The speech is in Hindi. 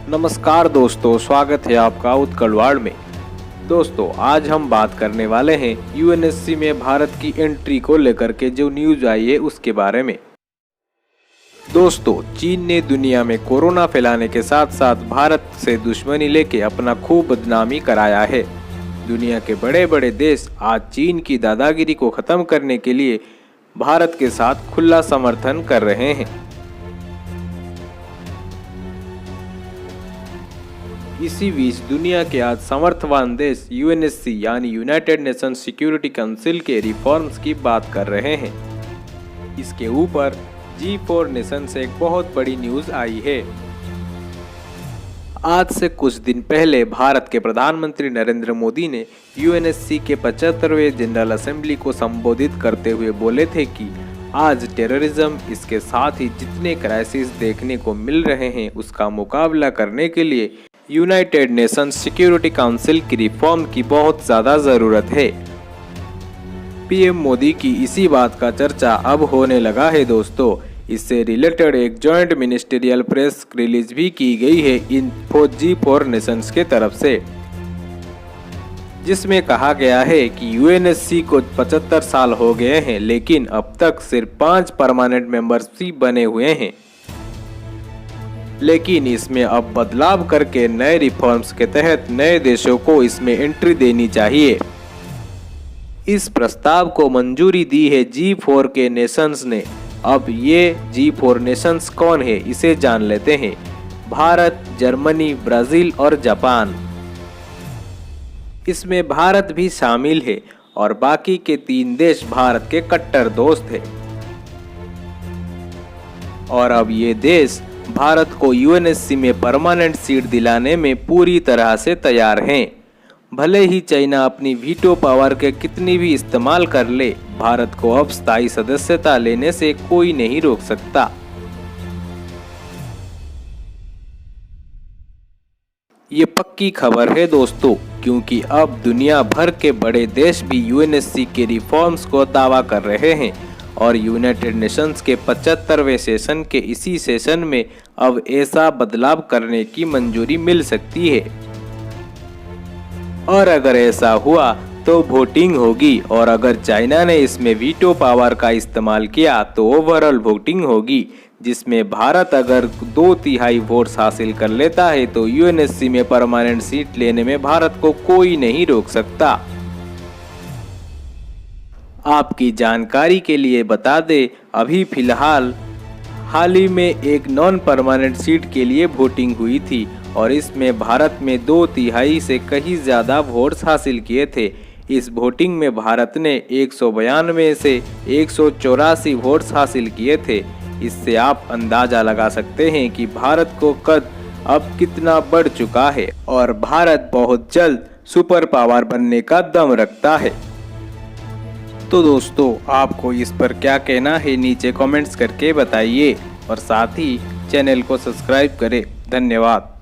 नमस्कार दोस्तों, स्वागत है आपका उत्कल वार्ड में। दोस्तों, आज हम बात करने वाले हैं यूएनएससी में भारत की एंट्री को लेकर के जो न्यूज आई है उसके बारे में। दोस्तों, चीन ने दुनिया में कोरोना फैलाने के साथ साथ भारत से दुश्मनी लेके अपना खूब बदनामी कराया है। दुनिया के बड़े बड़े देश आज चीन की दादागिरी को खत्म करने के लिए भारत के साथ खुला समर्थन कर रहे हैं। इसी बीच दुनिया के आज समर्थवान देश यूएनएससी यानी यूनाइटेड नेशन सिक्योरिटी काउंसिल के रिफॉर्म्स की बात कर रहे हैं। इसके ऊपर G4 नेशन से एक बहुत बड़ी न्यूज आई है। आज से कुछ दिन पहले भारत के प्रधानमंत्री नरेंद्र मोदी ने यूएनएससी के 75वें जनरल असेंबली को संबोधित करते हुए बोले थे कि आज टेररिज्म, इसके साथ ही जितने क्राइसिस देखने को मिल रहे हैं उसका मुकाबला करने के लिए यूनाइटेड नेशन सिक्योरिटी काउंसिल की रिफॉर्म की बहुत ज़्यादा ज़रूरत है। पीएम मोदी की इसी बात का चर्चा अब होने लगा है। दोस्तों, इससे रिलेटेड एक जॉइंट मिनिस्ट्रियल प्रेस रिलीज भी की गई है इन G4 नेशंस के तरफ से, जिसमें कहा गया है कि यूएनएससी को 75 साल हो गए हैं, लेकिन अब तक सिर्फ 5 परमानेंट मेंबर्स ही बने हुए हैं। लेकिन इसमें अब बदलाव करके नए रिफॉर्म्स के तहत नए देशों को इसमें एंट्री देनी चाहिए। इस प्रस्ताव को मंजूरी दी है G4 के नेशंस ने। अब ये G4 नेशंस कौन है, इसे जान लेते हैं। भारत, जर्मनी, ब्राजील और जापान। इसमें भारत भी शामिल है और बाकी के 3 देश भारत के कट्टर दोस्त हैं। और अब ये देश भारत को यूएनएससी में परमानेंट सीट दिलाने में पूरी तरह से तैयार हैं। भले ही चाइना अपनी वीटो पावर के कितनी भी इस्तेमाल कर ले, भारत को अब स्थायी सदस्यता लेने से कोई नहीं रोक सकता। ये पक्की खबर है दोस्तों, क्योंकि अब दुनिया भर के बड़े देश भी यूएनएससी के रिफॉर्म्स को दावा कर रहे हैं और यूनाइटेड नेशंस के 75वें सेशन के इसी सेशन में अब ऐसा बदलाव करने की मंजूरी मिल सकती है। और अगर ऐसा हुआ तो वोटिंग होगी, और अगर चाइना ने इसमें वीटो पावर का इस्तेमाल किया तो ओवरऑल वोटिंग होगी, जिसमें भारत अगर 2/3 वोट्स हासिल कर लेता है तो यूएनएससी में परमानेंट सीट लेने में भारत को कोई नहीं रोक सकता। आपकी जानकारी के लिए बता दें, अभी फिलहाल हाल ही में एक नॉन परमानेंट सीट के लिए वोटिंग हुई थी और इसमें भारत में 2/3 से कहीं ज़्यादा वोट्स हासिल किए थे। इस वोटिंग में भारत ने 192 से 184 वोट्स हासिल किए थे। इससे आप अंदाज़ा लगा सकते हैं कि भारत को कद अब कितना बढ़ चुका है और भारत बहुत जल्द सुपर पावर बनने का दम रखता है। तो दोस्तों, आपको इस पर क्या कहना है नीचे कमेंट्स करके बताइए और साथ ही चैनल को सब्सक्राइब करें। धन्यवाद।